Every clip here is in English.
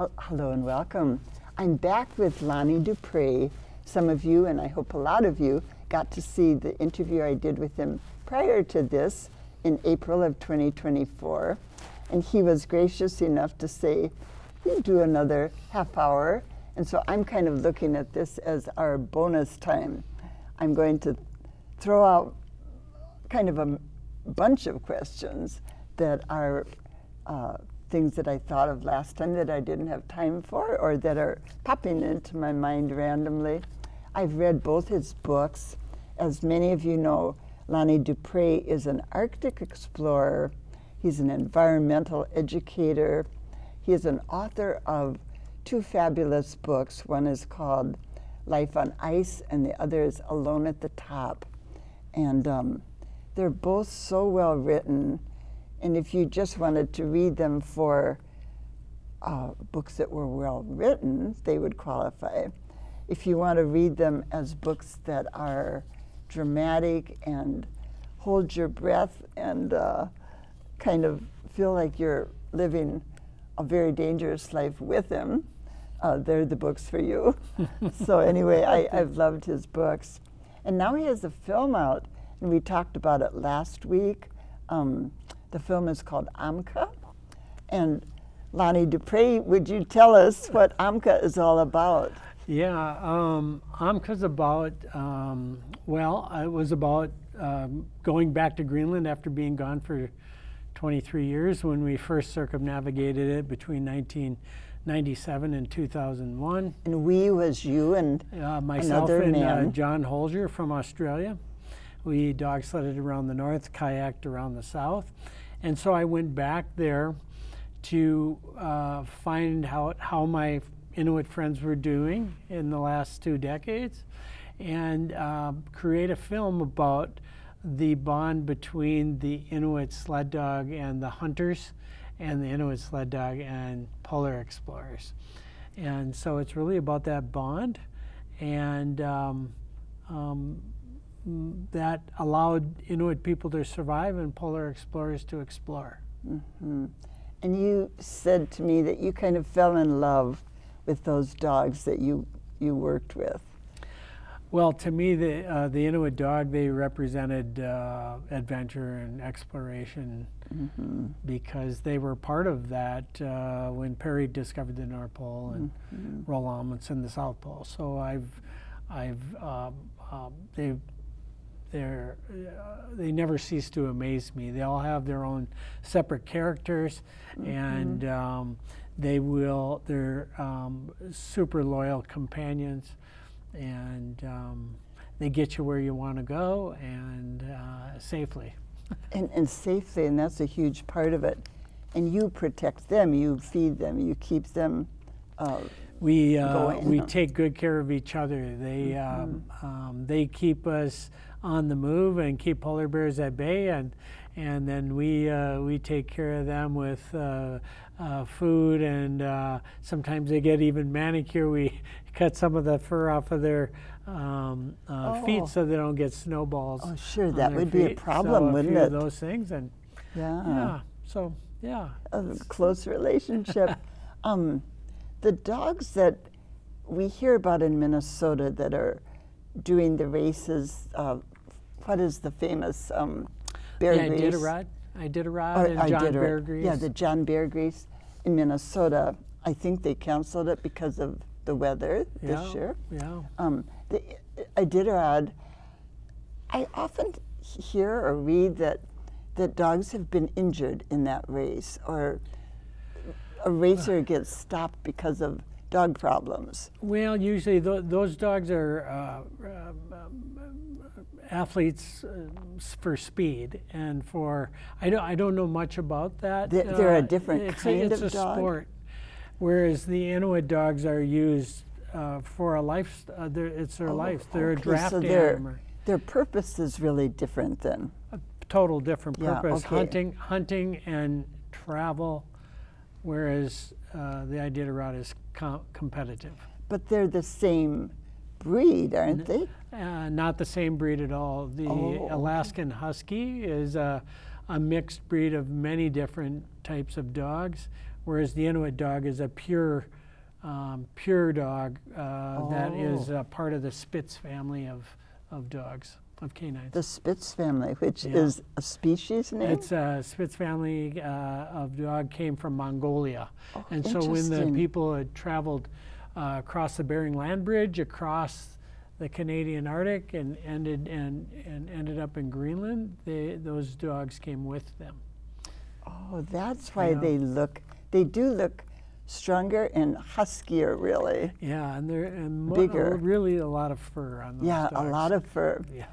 Hello and welcome. I'm back with Lonnie Dupre. Some of you, and I hope a lot of you, got to see the interview I did with him prior to this in April of 2024. And he was gracious enough to say, we'll do another half hour. And so I'm kind of looking at this as our bonus time. I'm going to throw out kind of a bunch of questions that are things that I thought of last time that I didn't have time for, or that are popping into my mind randomly. I've read both his books. As many of you know, Lonnie Dupre is an Arctic explorer. He's an environmental educator. He is an author of two fabulous books. One is called Life on Ice, and the other is Alone at the Top. And they're both so well written. And if you just wanted to read them for books that were well written, they would qualify. If you want to read them as books that are dramatic and hold your breath and kind of feel like you're living a very dangerous life with him, they're the books for you. So anyway, I've loved his books. And now he has a film out, and we talked about it last week. The film is called Amka. And Lonnie Dupre, would you tell us what Amka is all about? Yeah, Amka's about, well, it was about going back to Greenland after being gone for 23 years when we first circumnavigated it between 1997 and 2001. And we was you and myself another and man. John Holger from Australia. We dog sledded around the north, kayaked around the south. And so I went back there to find out how my Inuit friends were doing in the last 2 decades and create a film about the bond between the Inuit sled dog and the hunters and the Inuit sled dog and polar explorers. And so it's really about that bond, and that allowed Inuit people to survive and polar explorers to explore. Mm-hmm. And you said to me that you kind of fell in love with those dogs that you worked with. Well, to me, the Inuit dog, they represented adventure and exploration, mm-hmm. because they were part of that when Perry discovered the North Pole and mm-hmm. Roald Amundsen the South Pole. So they never cease to amaze me. They all have their own separate characters, mm-hmm. and they're super loyal companions, and they get you where you want to go, and safely. And safely, and that's a huge part of it. And you protect them, you feed them, you keep them we going. take good care of each other. They mm-hmm. They keep us on the move and keep polar bears at bay, and then we take care of them with food, and sometimes they get even manicure. We cut some of the fur off of their feet so they don't get snowballs. Oh, sure, that would be a problem, wouldn't it? Those things, and so a close relationship. The dogs that we hear about in Minnesota that are doing the races, what is the famous bear race? Iditarod and John Bear Grease. Yeah, the John Bear Grease in Minnesota. I think they canceled it because of the weather this year. Yeah. The Iditarod, I often hear or read that dogs have been injured in that race, or a racer gets stopped because of dog problems. Well, usually those dogs are athletes for speed and for, I don't know much about that. They're a different kind of dog? It's a sport. Whereas the Inuit dogs are used for a life, it's their life. They're a draft animal. Their purpose is really different then. A total different purpose. Yeah, okay. Hunting and travel, whereas the Iditarod is competitive. But they're the same breed, aren't they? Not the same breed at all. The Alaskan Husky is a mixed breed of many different types of dogs, whereas the Inuit dog is a pure dog that is part of the Spitz family of dogs, of canines. The Spitz family, which is a species name? It's a Spitz family of dog, came from Mongolia. Oh, and so when the people had traveled across the Bering Land Bridge, across the Canadian Arctic, and ended up in Greenland, those dogs came with them. Oh, that's why they do look stronger and huskier, really. Yeah, and they're bigger. Really a lot of fur on those dogs. Yeah, a lot of fur. Yeah.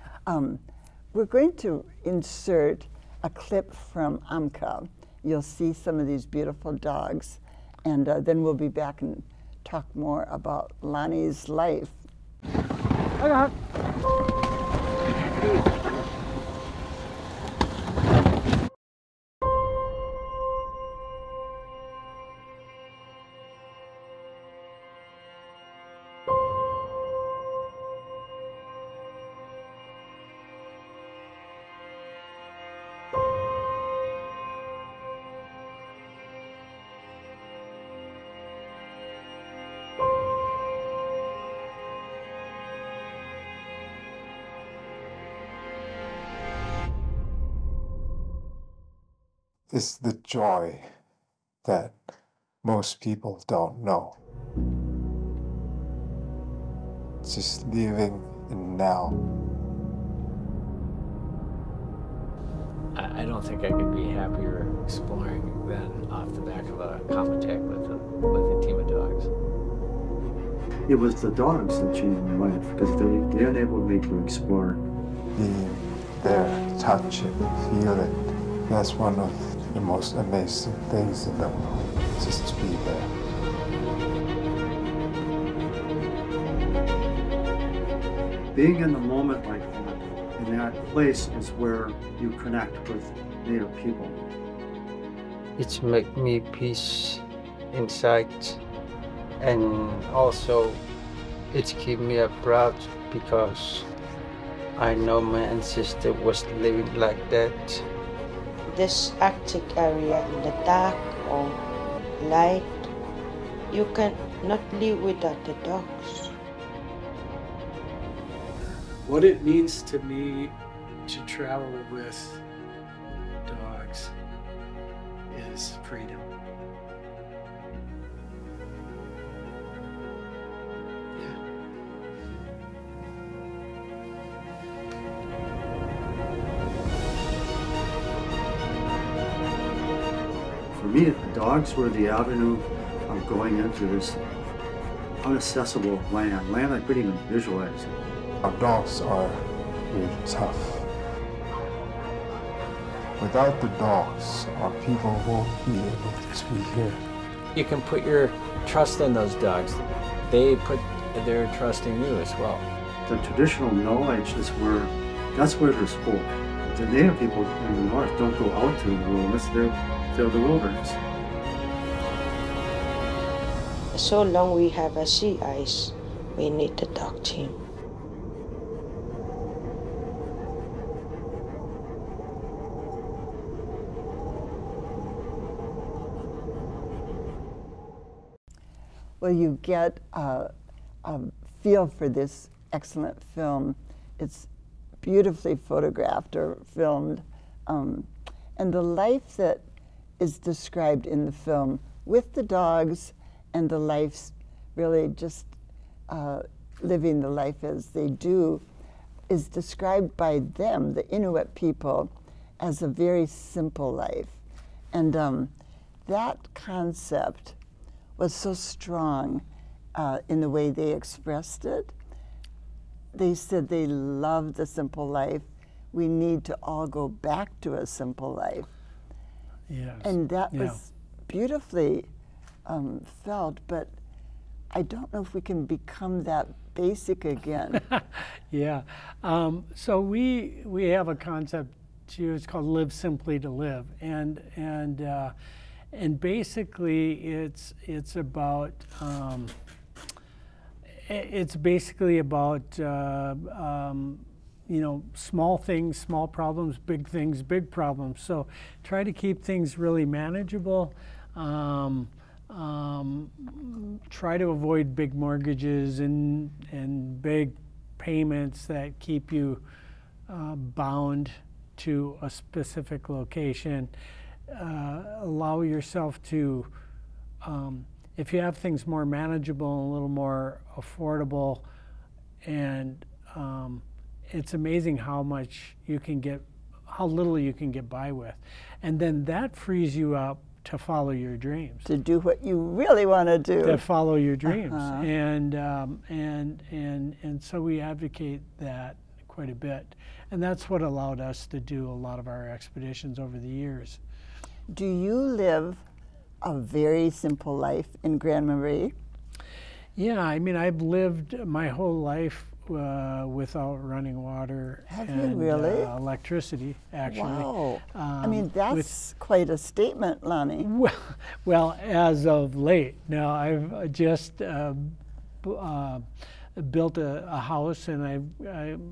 We're going to insert a clip from Amka. You'll see some of these beautiful dogs, and then we'll be back and talk more about Lonnie's life. Is the joy that most people don't know. Just living in now. I don't think I could be happier exploring than off the back of a combat with a team of dogs. It was the dogs that changed my life because they enabled me to explore. Being there, touch it, feel it. That's one of the most amazing things in the world, just to be there. Being in the moment like that, in that place, is where you connect with Native people. It's make me peace inside, and also it's keep me proud because I know my ancestor was living like that. This Arctic area in the dark or light, you can not live without the dogs. What it means to me to travel with dogs is freedom. For me, the dogs were the avenue of going into this inaccessible land I couldn't even visualize. Our dogs are really tough. Without the dogs, our people won't be able to be here. You can put your trust in those dogs. They put their trust in you as well. The traditional knowledge is that's where there's hope. The Native people in the north don't go out to the wilderness, they're the wilderness. So long we have a sea ice, we need the dog team. Well, you get a feel for this excellent film. It's beautifully photographed or filmed. And the life that is described in the film with the dogs and the lives really just living the life as they do is described by them, the Inuit people, as a very simple life. And that concept was so strong in the way they expressed it. They said they loved the simple life. We need to all go back to a simple life. Yes. And that was beautifully felt, but I don't know if we can become that basic again. Yeah. So we have a concept too. It's called "Live Simply to Live," and basically it's about you know, small things, small problems, big things, big problems. So try to keep things really manageable. Try to avoid big mortgages and big payments that keep you bound to a specific location. Allow yourself to, if you have things more manageable and a little more affordable, and it's amazing how much you can get, how little you can get by with. And then that frees you up to follow your dreams. To do what you really want to do. To follow your dreams. And so we advocate that quite a bit. And that's what allowed us to do a lot of our expeditions over the years. Do you live a very simple life in Grand Marais? Yeah, I mean, I've lived my whole life without running water. Have and, you really? Electricity, actually. Wow. I mean, that's quite a statement, Lonnie. Well, as of late. Now, I've just built a house, and I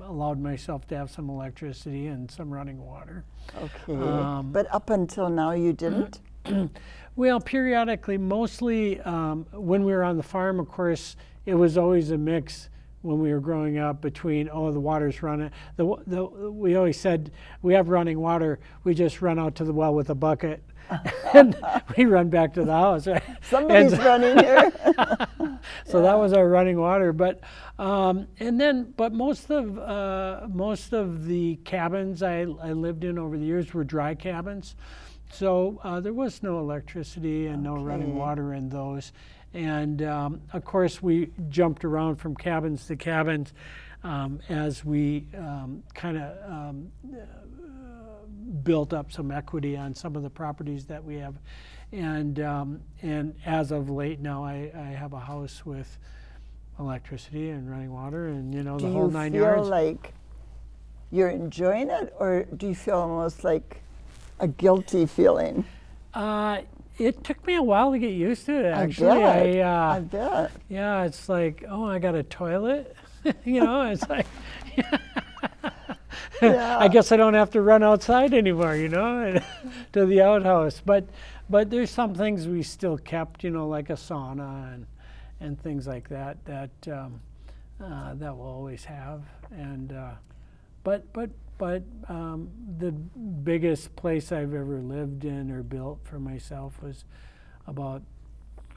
allowed myself to have some electricity and some running water. Okay. But up until now, you didn't? Well, periodically, mostly when we were on the farm, of course, it was always a mix when we were growing up between, oh, the water's running. We always said, we have running water, we just run out to the well with a bucket and we run back to the house. Right? Somebody's running here. So that was our running water. But but most of the cabins I lived in over the years were dry cabins. So there was no electricity and no running water in those. And of course, we jumped around from cabins to cabins as we kind of built up some equity on some of the properties that we have. And as of late now, I have a house with electricity and running water, and the whole 9 yards. Do you feel like you're enjoying it, or do you feel almost like a guilty feeling? It took me a while to get used to it, actually. I bet. Yeah, it's like, oh, I got a toilet. It's like, I guess I don't have to run outside anymore, to the outhouse. But there's some things we still kept, like a sauna and things like that we'll always have. And but the biggest place I've ever lived in or built for myself was about,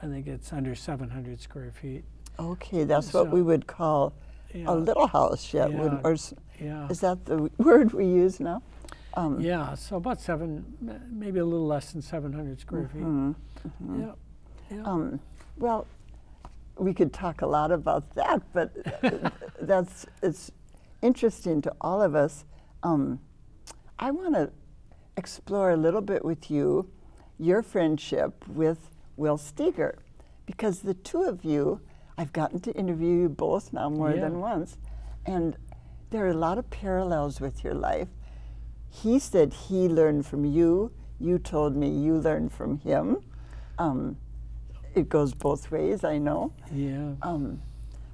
I think it's under 700 square feet. Okay, that's what we would call a little house yet. Is that the word we use now? Yeah, so about maybe a little less than 700 square feet. Yeah. Well, we could talk a lot about that, but it's interesting to all of us. I want to explore a little bit with you your friendship with Will Steger, because the two of you, I've gotten to interview you both now more than once, and there are a lot of parallels with your life. He said he learned from you. You told me you learned from him. It goes both ways, I know. Yeah.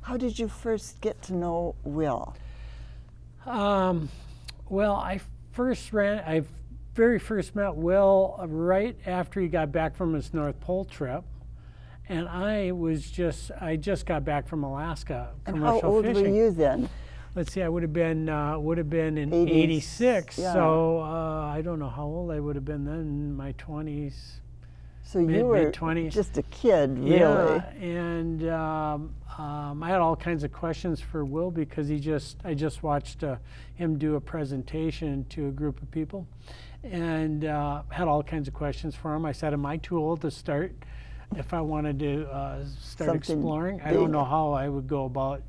How did you first get to know Will? Well, I very first met Will right after he got back from his North Pole trip, and I just got back from Alaska commercial fishing. And how old were you then? Let's see, I would have been in 86. Yeah. So I don't know how old I would have been then, in my 20s. So you were mid-20s. Just a kid, really. Yeah, and I had all kinds of questions for Will because I just watched him do a presentation to a group of people, and had all kinds of questions for him. I said, am I too old to start if I wanted to start Something exploring? big. I don't know how I would go about,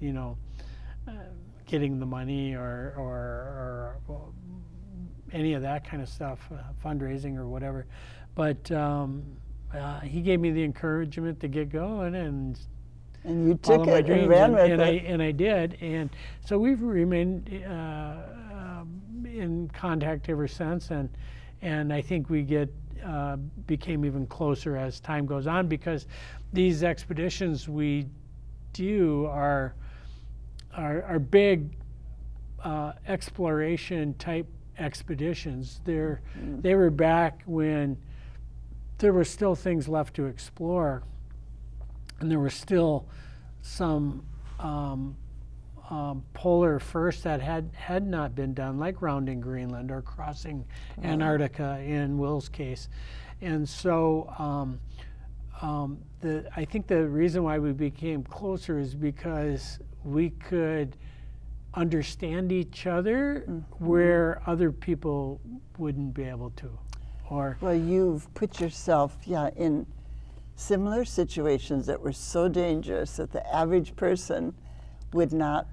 getting the money or any of that kind of stuff, fundraising or whatever. But he gave me the encouragement to get going and you took my it dreams, and ran with it. And I did. And so we've remained in contact ever since. And I think we became even closer as time goes on, because these expeditions we do are big exploration type expeditions. They were back when there were still things left to explore, and there were still some polar firsts that had not been done, like rounding Greenland or crossing Antarctica in Will's case. And so I think the reason why we became closer is because we could understand each other where other people wouldn't be able to. Or well, you've put yourself, in similar situations that were so dangerous that the average person would not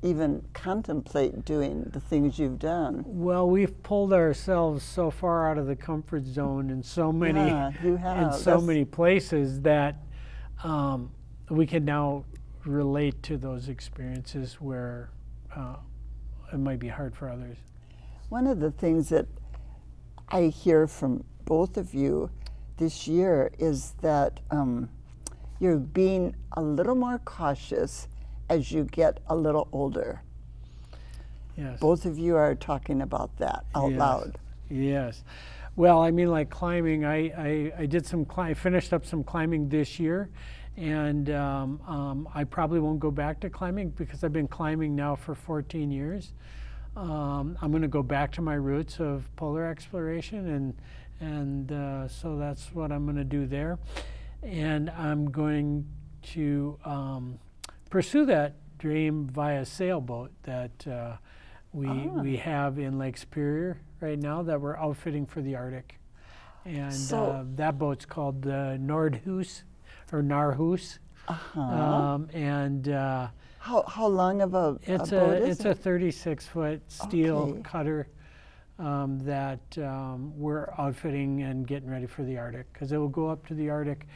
even contemplate doing the things you've done. well, we've pulled ourselves so far out of the comfort zone in so many You have. in so many places that we can now relate to those experiences where it might be hard for others. One of the things that I hear from both of you this year is that you're being a little more cautious as you get a little older. Yes. Both of you are talking about that out loud. Yes. Well, I mean, like climbing, I did some finished up some climbing this year, and I probably won't go back to climbing because I've been climbing now for 14 years. I'm going to go back to my roots of polar exploration, and so that's what I'm going to do there. And I'm going to pursue that dream via sailboat that we have in Lake Superior right now that we're outfitting for the Arctic. And that boat's called the Nordhus or Narhus. How long of a boat is it's a 36-foot steel cutter that we're outfitting and getting ready for the Arctic, because it will go up to the Arctic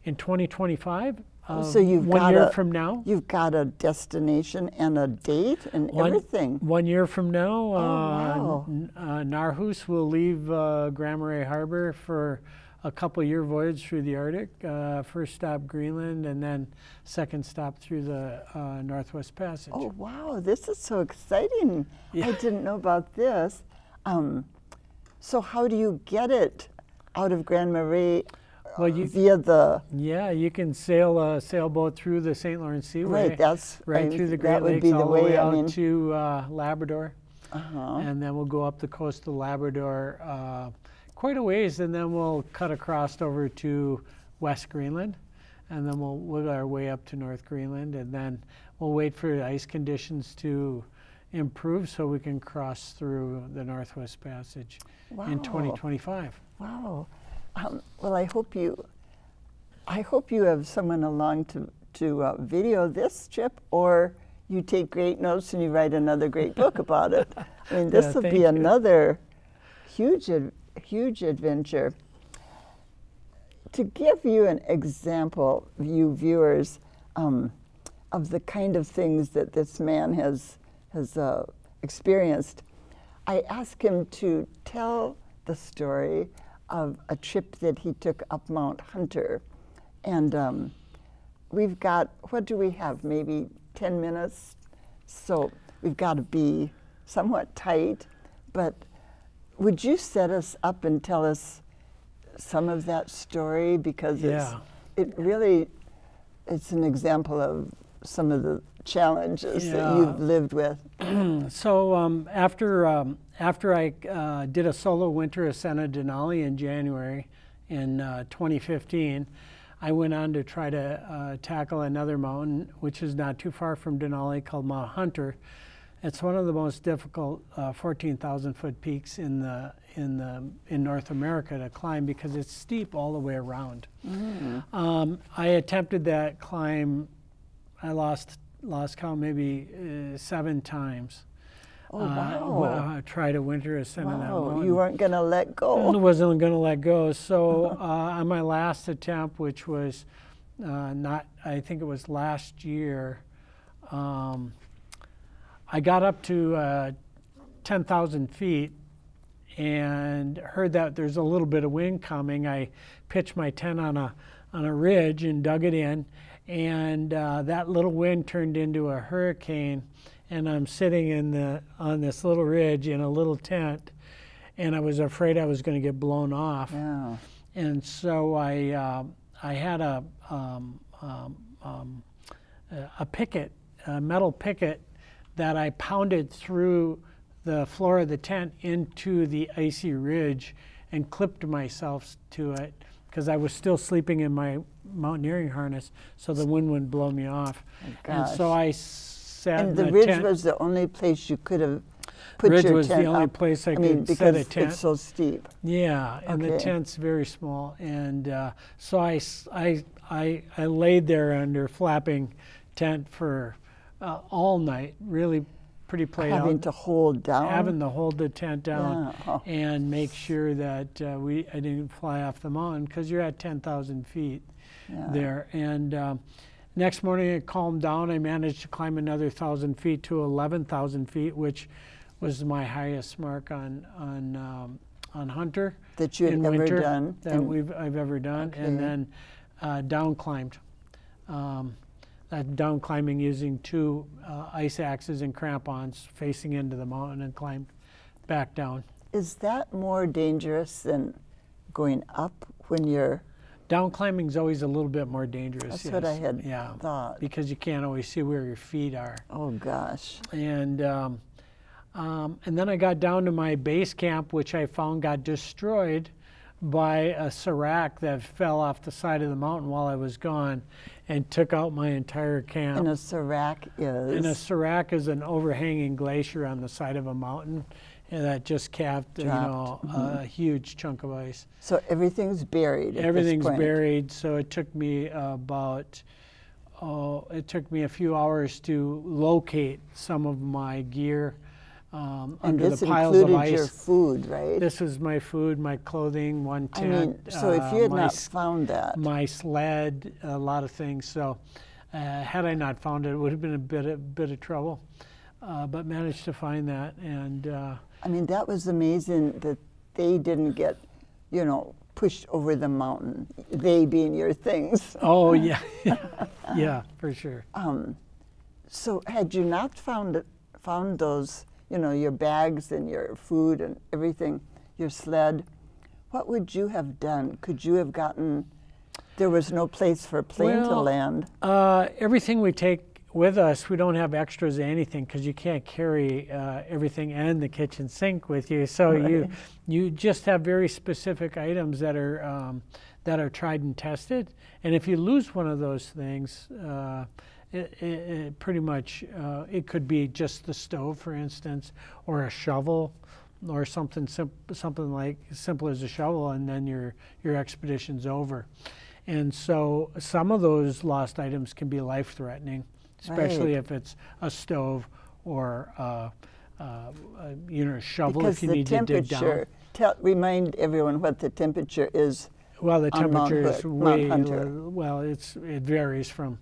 in 2025. So you've 1 got year from now. You've got a destination and a date and everything. 1 year from now, wow. Narhus will leave Grand Marais Harbor for a couple-year voyage through the Arctic. First stop Greenland, and then second stop through the Northwest Passage. Oh wow, this is so exciting! I didn't know about this. So how do you get it out of Grand Marais? Via the you can sail a sailboat through the St. Lawrence Seaway, right? That's through the Great Lakes all the way out to Labrador, and then we'll go up the coast of Labrador quite a ways, and then we'll cut across over to West Greenland, and then we'll wiggle our way up to North Greenland, and then we'll wait for the ice conditions to improve so we can cross through the Northwest Passage in 2025. Wow. Well, I hope you have someone along to video this trip, or you take great notes and you write another great book about it. I mean, this will be another huge adventure. To give you an example, you viewers, of the kind of things that this man has experienced, I asked him to tell the story of a trip that he took up Mount Hunter. And we've got, what do we have, maybe 10 minutes? So we've got to be somewhat tight, but would you set us up and tell us some of that story? Because it's an example of some of the challenges that you've lived with. So after I did a solo winter ascent of Denali in January in 2015, I went on to try to tackle another mountain, which is not too far from Denali, called Mount Hunter. It's one of the most difficult 14,000-foot peaks in North America to climb because it's steep all the way around. I attempted that climb. I lost count maybe 7 times. Oh, wow. Tried a winter ascent on that mountain. You weren't going to let go. I wasn't going to let go. So on my last attempt, which was I think it was last year, I got up to 10,000 feet and heard that there's a little bit of wind coming. I pitched my tent on a ridge and dug it in, and that little wind turned into a hurricane, and I'm sitting on this little ridge in a little tent, and I was afraid I was going to get blown off. Yeah. And so I had a picket, a metal picket that I pounded through the floor of the tent into the icy ridge and clipped myself to it because I was still sleeping in my mountaineering harness, so the wind wouldn't blow me off. Oh, and so I sat and in the the ridge tent. was the only place you could have put Ridge your was tent the only up. place I mean, could because set a tent. it's so steep. Yeah, and the Okay. tent's very small, and so I laid there under flapping tent for all night, really pretty played Having out. to hold down. Having to hold the tent down Yeah. Oh. and make sure that I didn't fly off the mountain because you're at 10,000 feet Yeah. there. And next morning it calmed down. I managed to climb another 1,000 feet to 11,000 feet, which was my highest mark on Hunter That you had in ever winter done. that I've ever done, and Okay. then down climbed. Down climbing using two ice axes and crampons facing into the mountain and climbed back down. Is that more dangerous than going up when you're... Down climbing is always a little bit more dangerous. That's what I had yeah, thought. because you can't always see where your feet are. Oh, gosh. And then I got down to my base camp, which I found got destroyed by a serac that fell off the side of the mountain while I was gone and took out my entire camp. And a serac is... And a serac is an overhanging glacier on the side of a mountain that just capped, a huge chunk of ice. So everything's buried at Everything's this point. buried, so it took me it took me a few hours to locate some of my gear And under this the piles of included ice. your food, right? This was my food, my clothing, one I tent. mean, so if you had my not s- found that, my sled, a lot of things. So had I not found it, it would have been a bit of trouble. But managed to find that, and I mean, that was amazing that they didn't get, pushed over the mountain, they being your things. oh yeah, yeah, for sure. So had you not found those, your bags and your food and everything, your sled, what would you have done? Could you have gotten, there was no place for a plane to Well, land. Everything we take with us, we don't have extras of anything because you can't carry everything and the kitchen sink with you. So Right. you just have very specific items that are tried and tested. And if you lose one of those things, it pretty much it could be just the stove, for instance, or a shovel, or something like simple as a shovel, and then your expedition's over. And so some of those lost items can be life-threatening, especially Right. if it's a stove or a shovel Because if you the need to dig down. temperature, remind everyone what the temperature is. Well, the on Mount temperature is Hood, Mount way Hunter. well. It varies from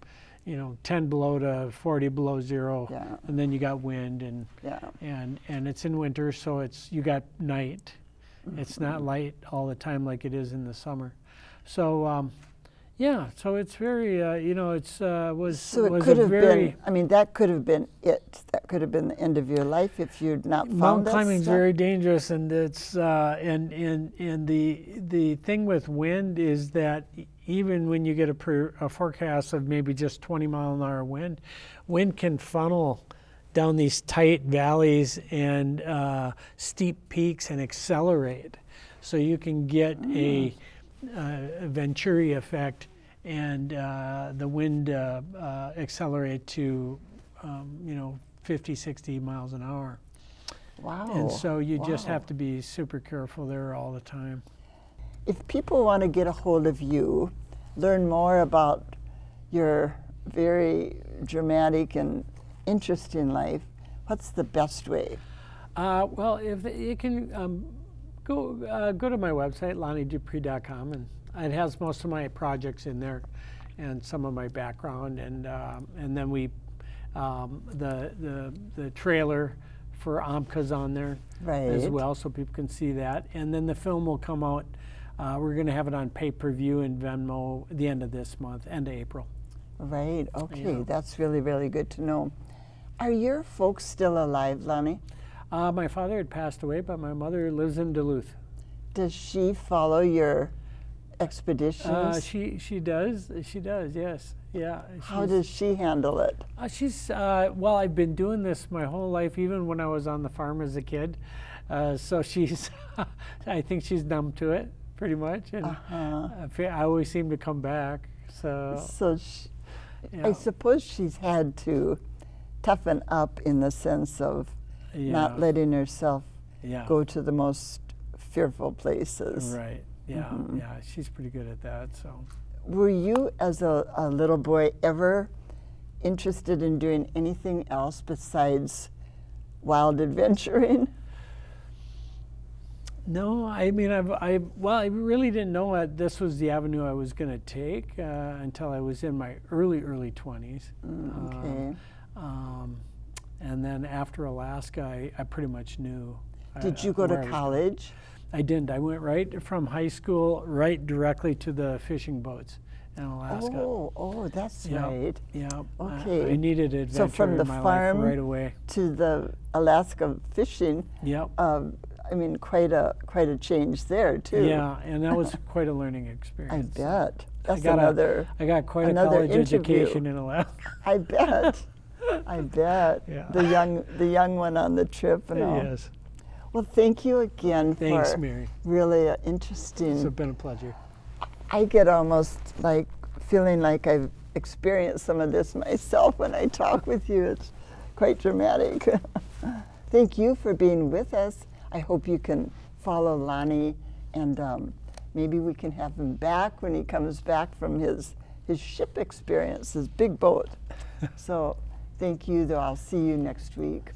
10 below to 40 below zero, Yeah. and then you got wind Yeah. and it's in winter, so you got night. It's not light all the time like it is in the summer. So yeah, so it's very was So it was could a have very been, I mean, that could have been it. That could have been the end of your life if you'd not found mountain that climbing is stuff. very dangerous, and it's and the thing with wind is that even when you get a forecast of maybe just 20-mile-an-hour wind can funnel down these tight valleys and steep peaks and accelerate, so you can get a Venturi effect, and the wind accelerate to 50, 60 miles an hour. Wow. And so you just Wow. have to be super careful there all the time. If people want to get a hold of you, learn more about your very dramatic and interesting life, what's the best way? Well, if you can go to my website, lonniedupre.com, and it has most of my projects in there, and some of my background, and then we the trailer for Amka's on there as Right. well, so people can see that, and then the film will come out. We're going to have it on pay-per-view and Venmo at the end of this month, end of April. Right, okay, Yeah. that's really, really good to know. Are your folks still alive, Lonnie? My father had passed away, but my mother lives in Duluth. Does she follow your expeditions? She does. She does. Yes. Yeah. How does she handle it? She's well. I've been doing this my whole life, even when I was on the farm as a kid. So she's. I think she's numb to it pretty much, and I always seem to come back. So. I suppose she's had to toughen up in the sense of not letting herself go to the most fearful places. Right. Yeah. Yeah. She's pretty good at that. So. Were you, as a little boy, ever interested in doing anything else besides wild adventuring? No, I mean, I really didn't know that this was the avenue I was going to take until I was in my early 20s. Okay. And then after Alaska, I pretty much knew. Did you go to college? I didn't. I went right from high school right directly to the fishing boats in Alaska. Oh, that's right. Yeah. Okay. I needed adventure so from the in my farm life right away to the Alaska fishing. Yep. I mean, quite a change there too. Yeah, and that was quite a learning experience. I bet. That's I got quite a college education in Alaska. I bet. I bet. Yeah. The young one on the trip and all. Yes. Well, thank you again Thanks, for Mary. really interesting. It's been a pleasure. I get almost like feeling like I've experienced some of this myself when I talk with you. It's quite dramatic. Thank you for being with us. I hope you can follow Lonnie, and maybe we can have him back when he comes back from his ship experience, his big boat. So thank you, though. I'll see you next week.